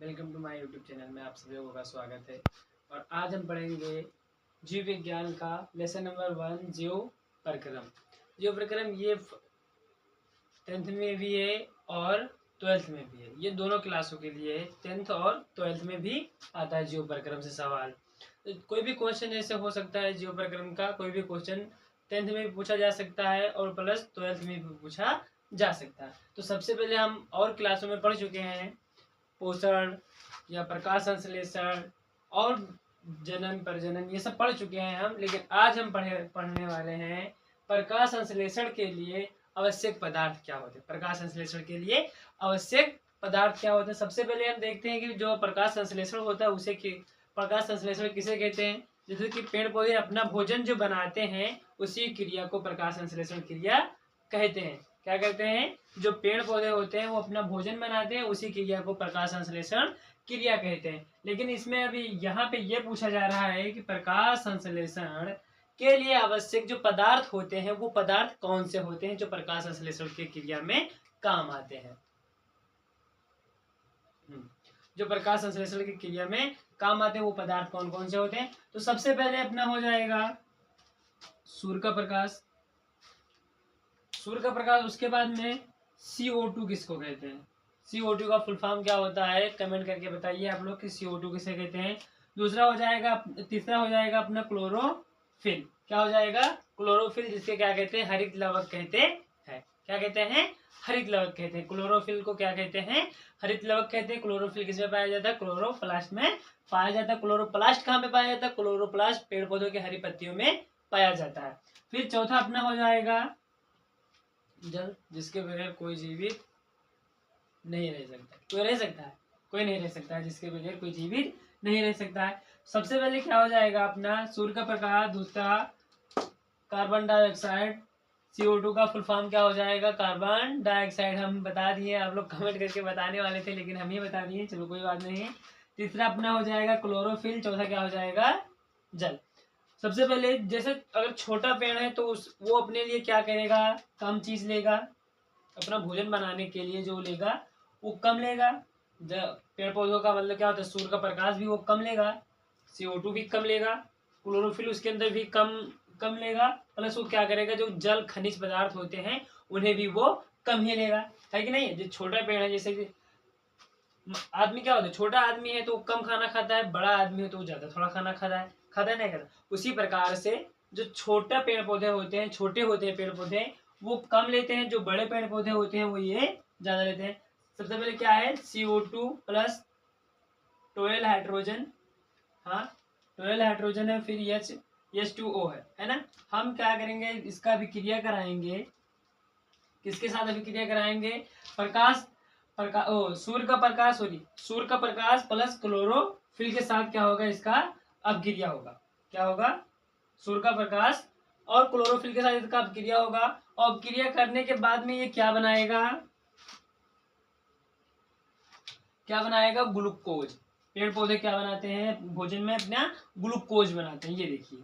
Welcome to my YouTube channel में आप सभी लोगों का स्वागत है। और आज हम पढ़ेंगे जीव विज्ञान का लेसन नंबर 1 जीव प्रक्रम। जीव प्रक्रम ये 10th में भी है और 12th में भी है। ये दोनों क्लासों के लिए है, 10th और 12th में भी आता है जीव प्रक्रम से सवाल। तो कोई भी क्वेश्चन ऐसे हो सकता है जीव प्रक्रम का, कोई भी क्वेश्चन 10th में भी पूछा जा सकता है और प्लस 12th में भी पूछा जा सकता है। तो सबसे पहले हम और क्लासों में पढ़ चुके हैं पोषण या प्रकाश संश्लेषण और जनन प्रजनन, ये सब पढ़ चुके हैं हम। लेकिन आज हम पढ़ने वाले हैं प्रकाश संश्लेषण के लिए आवश्यक पदार्थ क्या होते हैं। प्रकाश संश्लेषण के लिए आवश्यक पदार्थ क्या होते हैं, सबसे पहले हम देखते हैं कि जो प्रकाश संश्लेषण होता है उसे प्रकाश संश्लेषण किसे कहते हैं। जैसे कि पेड़ पौधे अपना भोजन जो बनाते हैं उसी क्रिया को प्रकाश संश्लेषण क्रिया कहते हैं। क्या कहते हैं, जो पेड़ पौधे होते हैं वो अपना भोजन बनाते हैं, उसी क्रिया को प्रकाश संश्लेषण क्रिया कहते हैं। लेकिन इसमें अभी यहाँ पे ये पूछा जा रहा है कि प्रकाश संश्लेषण के लिए आवश्यक जो पदार्थ होते हैं वो पदार्थ कौन से होते हैं जो प्रकाश संश्लेषण की क्रिया में काम आते हैं। जो प्रकाश संश्लेषण की क्रिया में काम आते हैं वो पदार्थ कौन कौन से होते हैं। तो सबसे पहले अपना हो जाएगा सूर्य का प्रकाश। सूर्य का प्रकाश, उसके बाद में CO2 किसको कहते हैं। CO2 का फुल फॉर्म क्या होता है, कमेंट करके बताइए आप लोग कि CO2 किसे कहते हैं। दूसरा हो जाएगा, तीसरा हो जाएगा अपना क्लोरोफिल। क्या हो जाएगा, क्लोरोफिल, जिसके क्या कहते हैं, हरित लवक कहते हैं। क्या कहते हैं, हरित लवक कहते हैं। क्लोरोफिल को क्या कहते हैं, हरित लवक कहते हैं। क्लोरोफिल किसमें पाया जाता है, क्लोरोप्लास्ट में पाया जाता है। क्लोरोप्लास्ट कहाँ पे पाया जाता है, क्लोरोप्लास्ट पेड़ पौधों के हरी पत्तियों में पाया जाता है। फिर चौथा अपना हो जाएगा जल, जिसके बगैर कोई जीवित नहीं रह सकता। कोई रह सकता है, कोई नहीं रह सकता है, जिसके बगैर कोई जीवित नहीं रह सकता है। सबसे पहले क्या हो जाएगा अपना सूर्य का प्रकाश, दूसरा कार्बन डाइऑक्साइड। CO2 का फुल फॉर्म क्या हो जाएगा, कार्बन डाइऑक्साइड। हम बता दिए, आप लोग कमेंट करके बताने वाले थे लेकिन हम ही बता दिए, चलो कोई बात नहीं। तीसरा अपना हो जाएगा क्लोरोफिल, चौथा क्या हो जाएगा, जल। सबसे पहले जैसे अगर छोटा पेड़ है तो वो अपने लिए क्या करेगा, कम चीज लेगा। अपना भोजन बनाने के लिए जो लेगा वो कम लेगा। पेड़ पौधों का मतलब क्या होता है, सूर्य का प्रकाश भी वो कम लेगा, CO2 भी कम लेगा, क्लोरोफिल उसके अंदर भी कम लेगा। प्लस वो क्या करेगा, जो जल खनिज पदार्थ होते हैं उन्हें भी वो कम ही लेगा, है कि नहीं। जो छोटा पेड़ है, जैसे कि आदमी क्या होता है, छोटा आदमी है तो कम खाना खाता है, बड़ा आदमी है तो ज्यादा थोड़ा खाना खाता है नहीं खाता। उसी प्रकार से जो छोटा पेड़ पौधे होते हैं, छोटे होते हैं पेड़ पौधे, वो कम लेते हैं। जो बड़े पेड़ पौधे होते हैं वो ये ज्यादा लेते हैं। सबसे पहले क्या है, CO2 प्लस 12 हाइड्रोजन, हाँ 12 हाइड्रोजन है, फिर H2O है ना। हम क्या करेंगे, इसका अभिक्रिया कराएंगे, किसके साथ अभिक्रिया कराएंगे, सूर्य का प्रकाश प्लस क्लोरोफिल के साथ क्या होगा, इसका अपक्रिया होगा। क्या होगा, सूर्य का प्रकाश और क्लोरोफिल के साथ इसका अपक्रिया होगा। और अपक्रिया करने के बाद में ये क्या बनाएगा, ग्लूकोज। पेड़ पौधे क्या बनाते हैं भोजन में, अपना ग्लूकोज बनाते हैं। ये देखिए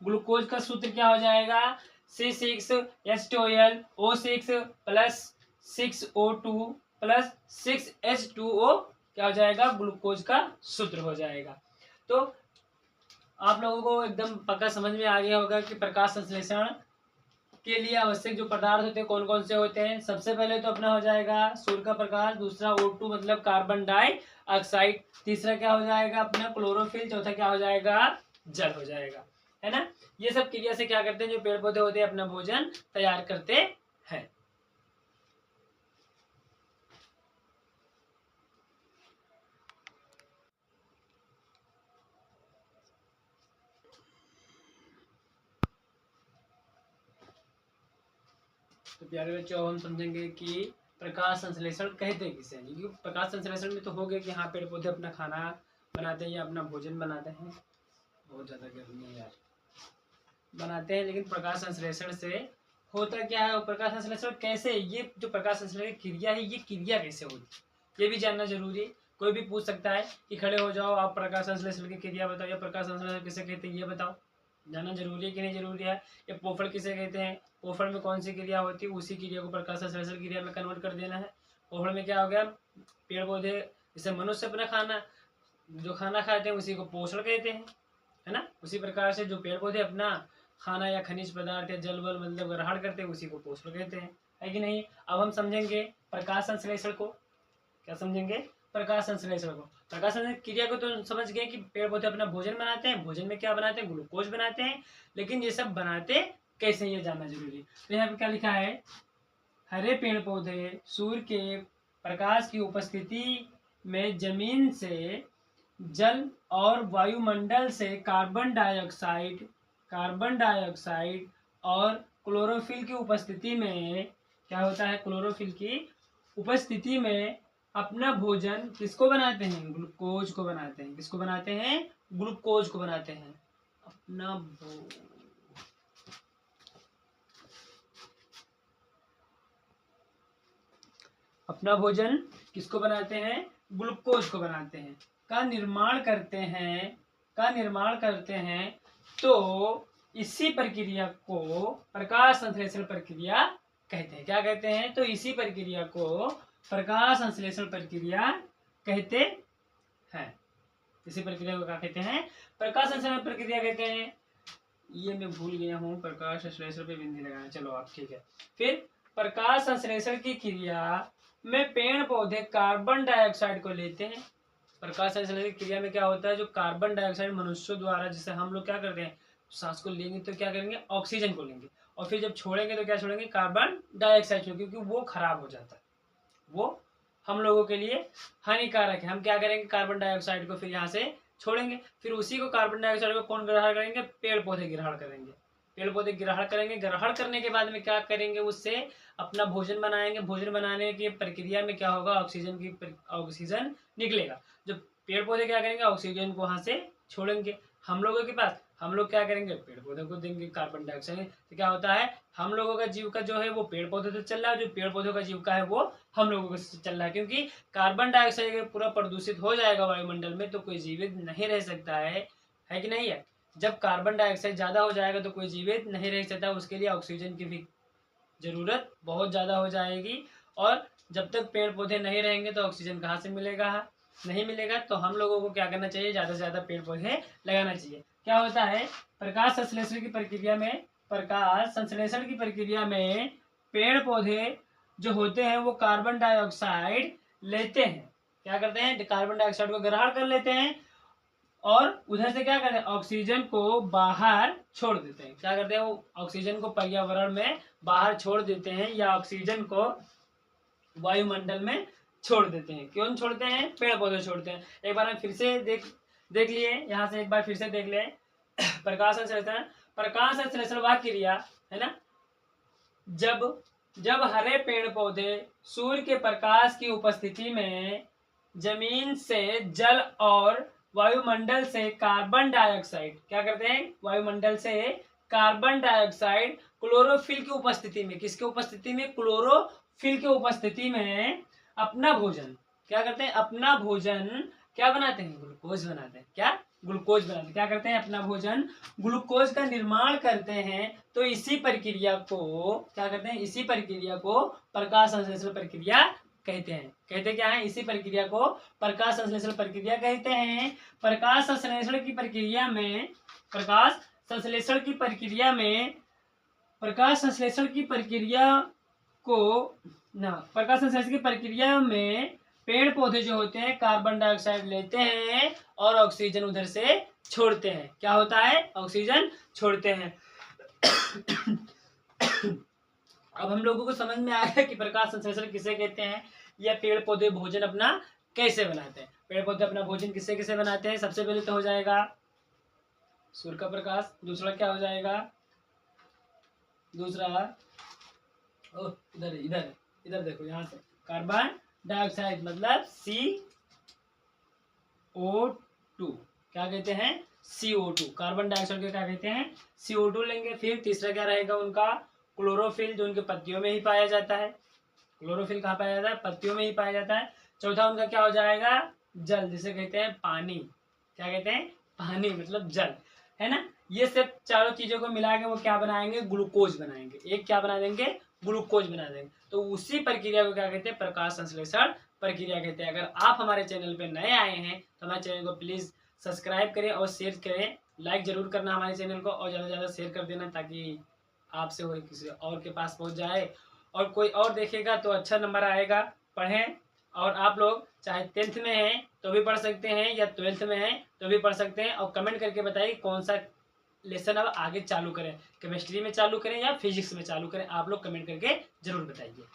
ग्लूकोज का सूत्र क्या हो जाएगा, C6H12O6 plus 6O2 plus 6H2O, क्या हो जाएगा, ग्लूकोज का सूत्र हो जाएगा। तो आप लोगों को एकदम पक्का समझ में आ गया होगा कि प्रकाश संश्लेषण के लिए आवश्यक जो पदार्थ होते हैं कौन कौन से होते हैं। सबसे पहले तो अपना हो जाएगा सूर्य का प्रकाश, दूसरा O2 मतलब कार्बन डाइऑक्साइड, तीसरा क्या हो जाएगा अपना क्लोरोफिल, चौथा क्या हो जाएगा, जल हो जाएगा, है ना। ये सब क्रिया से क्या करते हैं, जो पेड़ पौधे होते हैं अपना भोजन तैयार करते हैं। तो प्यारे बच्चों, हम समझेंगे कि प्रकाश संश्लेषण कहते किसे हैं। क्योंकि प्रकाश संश्लेषण में तो हो गया कि हाँ पेड़ पौधे अपना खाना बनाते हैं या अपना भोजन बनाते हैं। बहुत ज़्यादा गर्मी है यार, बनाते हैं। लेकिन प्रकाश संश्लेषण से होता क्या है, प्रकाश संश्लेषण कैसे, ये जो प्रकाश संश्लेषण की क्रिया है ये क्रिया कैसे होती है ये भी जानना जरूरी है। कोई भी पूछ सकता है कि खड़े हो जाओ, आप प्रकाश संश्लेषण की क्रिया बताओ या प्रकाश संश्लेषण किसे कहते हैं ये बताओ। जानना जरूरी है कि नहीं जरूरी है। ये पोफड़ किसे कहते हैं, पोफड़ में कौन सी क्रिया होती है, उसी क्रिया को प्रकाश संश्लेषण क्रिया में कन्वर्ट कर देना है। पोफड़ में क्या हो गया, पेड़ पौधे जैसे मनुष्य अपना खाना जो खाना खाते हैं उसी को पोषण कहते हैं, है ना। उसी प्रकार से जो पेड़ पौधे अपना खाना या खनिज पदार्थ या जल बल मतलब ग्रहण करते हैं उसी को पोषण कहते हैं, है कि नहीं। अब हम समझेंगे प्रकाश संश्लेषण को। क्या समझेंगे? प्रकाश संश्लेषण को। प्रकाश संश्लेषण क्रिया को तो समझ गए कि पेड़ पौधे अपना भोजन बनाते हैं, भोजन में क्या बनाते हैं? ग्लूकोज बनाते हैं। लेकिन ये सब बनाते कैसे, ये जानना जरूरी है। तो यहाँ पे क्या लिखा है? हरे पेड़ पौधे सूर्य के प्रकाश की उपस्थिति में जमीन से जल और वायुमंडल से कार्बन डाइऑक्साइड और क्लोरोफिल की उपस्थिति में क्या होता है? क्लोरोफिल की उपस्थिति में अपना भोजन किसको बनाते हैं? ग्लूकोज को बनाते हैं। किसको बनाते हैं? ग्लूकोज को बनाते हैं। अपना भोजन किसको बनाते हैं? ग्लूकोज को बनाते हैं, का निर्माण करते हैं। तो इसी प्रक्रिया को प्रकाश संश्लेषण प्रक्रिया कहते हैं। क्या कहते हैं? तो इसी प्रक्रिया को प्रकाश संश्लेषण प्रक्रिया कहते हैं। इसी प्रक्रिया को क्या कहते हैं? प्रकाश संश्लेषण प्रक्रिया कहते हैं। ये मैं भूल गया हूँ, प्रकाश संश्लेषण पे बिंदी लगाना। चलो आप ठीक है। फिर प्रकाश संश्लेषण की क्रिया में पेड़ पौधे कार्बन डाइऑक्साइड को लेते हैं। प्रकाश संश्लेषण की क्रिया में क्या होता है? जो कार्बन डाइऑक्साइड मनुष्यों द्वारा, जिसे हम लोग क्या करते हैं, सांस को लेंगे तो क्या करेंगे? ऑक्सीजन को लेंगे, और फिर जब छोड़ेंगे तो क्या छोड़ेंगे? कार्बन डाइऑक्साइड, क्योंकि वो खराब हो जाता है, वो हम लोगों के लिए हानिकारक है। हम क्या करेंगे? कार्बन डाइऑक्साइड को फिर यहाँ से छोड़ेंगे, फिर उसी को कार्बन डाइऑक्साइड को कौन ग्रहण करेंगे? पेड़ पौधे ग्रहण करेंगे। पेड़ पौधे ग्रहण करेंगे, ग्रहण करने के बाद में क्या करेंगे? उससे अपना भोजन बनाएंगे। भोजन बनाने की प्रक्रिया में क्या होगा? ऑक्सीजन निकलेगा। जो पेड़ पौधे क्या करेंगे? ऑक्सीजन को वहां से छोड़ेंगे हम लोगों के पास। हम लोग क्या करेंगे? पेड़ पौधे को देंगे कार्बन डाइऑक्साइड। तो क्या होता है? हम लोगों का जीविका जो है वो पेड़ पौधे से चल रहा है, जो पेड़ पौधों का जीविका है वो हम लोगों को चल रहा है। क्योंकि कार्बन डाइऑक्साइड अगर पूरा प्रदूषित हो जाएगा वायुमंडल में तो कोई जीवित नहीं रह सकता है कि नहीं है। जब कार्बन डाइऑक्साइड ज्यादा हो जाएगा तो कोई जीवित नहीं रह सकता, उसके लिए ऑक्सीजन की भी जरूरत बहुत ज्यादा हो जाएगी। और जब तक पेड़ पौधे नहीं रहेंगे तो ऑक्सीजन कहाँ से मिलेगा? नहीं मिलेगा। तो हम लोगों को क्या करना चाहिए? ज्यादा से ज्यादा पेड़ पौधे लगाना चाहिए। क्या होता है? प्रकाश संश्लेषण की प्रक्रिया में पेड़ पौधे जो होते हैं वो कार्बन डाइऑक्साइड लेते हैं। क्या करते हैं? कार्बन डाइऑक्साइड को ग्रहण कर लेते हैं और उधर से क्या करते हैं? ऑक्सीजन को बाहर छोड़ देते हैं। क्या करते हैं? वो ऑक्सीजन को पर्यावरण में बाहर छोड़ देते हैं, या ऑक्सीजन को वायुमंडल में छोड़ देते हैं। क्यों छोड़ते हैं? पेड़ पौधे छोड़ते हैं। एक बार हम फिर से देख लिए, यहाँ से एक बार फिर से देख ले। प्रकाश संश्लेषण वह क्रिया है ना, जब हरे पेड़ पौधे सूर्य के प्रकाश की उपस्थिति में जमीन से जल और वायुमंडल से कार्बन डाइऑक्साइड क्या करते हैं? वायुमंडल से कार्बन डाइऑक्साइड क्लोरोफिल की उपस्थिति में, किसके उपस्थिति में? क्लोरोफिल की उपस्थिति में अपना भोजन क्या करते हैं? अपना भोजन क्या बनाते हैं? ग्लूकोज बनाते हैं। क्या? ग्लूकोज बनाते हैं। क्या करते हैं? अपना भोजन ग्लूकोज का निर्माण करते हैं। तो इसी प्रक्रिया को क्या करते हैं? इसी प्रक्रिया को प्रकाश संश्लेषण प्रक्रिया कहते हैं। कहते क्या है? इसी प्रक्रिया को प्रकाश संश्लेषण प्रक्रिया कहते हैं। प्रकाश संश्लेषण की प्रक्रिया में पेड़ पौधे जो होते हैं कार्बन डाइऑक्साइड लेते हैं और ऑक्सीजन उधर से छोड़ते हैं। क्या होता है? ऑक्सीजन छोड़ते हैं। अब हम लोगों को समझ में आ गया कि प्रकाश संश्लेषण किसे कहते हैं, या पेड़ पौधे भोजन अपना कैसे बनाते हैं। पेड़ पौधे अपना भोजन किससे किसे बनाते हैं? सबसे पहले तो हो जाएगा सूर्य का प्रकाश। दूसरा क्या हो जाएगा? इधर देखो, यहाँ से कार्बन डाइऑक्साइड मतलब CO2। क्या कहते हैं? CO2। कार्बन डाइऑक्साइड को क्या कहते हैं? CO2 लेंगे। फिर तीसरा क्या रहेगा उनका? क्लोरोफिल, जो उनके पत्तियों में ही पाया जाता है। क्लोरोफिल कहाँ पाया जाता है? पत्तियों में ही पाया जाता है। चौथा उनका क्या हो जाएगा? जल, जिसे कहते हैं पानी। क्या कहते हैं? पानी मतलब जल, है ना। ये सब चारों चीजों को मिला के वो क्या बनाएंगे? ग्लूकोज बनाएंगे। एक क्या बना देंगे? ग्लूकोज बना देंगे। तो उसी प्रक्रिया को क्या कहते हैं? प्रकाश संश्लेषण प्रक्रिया कहते हैं। अगर आप हमारे चैनल पे नए आए हैं तो हमारे चैनल को प्लीज़ सब्सक्राइब करें और शेयर करें, लाइक ज़रूर करना हमारे चैनल को और ज़्यादा से ज़्यादा शेयर कर देना ताकि आपसे वो किसी और के पास पहुंच जाए और कोई और देखेगा तो अच्छा नंबर आएगा। पढ़ें, और आप लोग चाहे 10th में हैं तो भी पढ़ सकते हैं या 12th में हैं तो भी पढ़ सकते हैं। और कमेंट करके बताइए कौन सा लेसन अब आगे चालू करें, केमिस्ट्री में चालू करें या फिजिक्स में चालू करें, आप लोग कमेंट करके ज़रूर बताइए।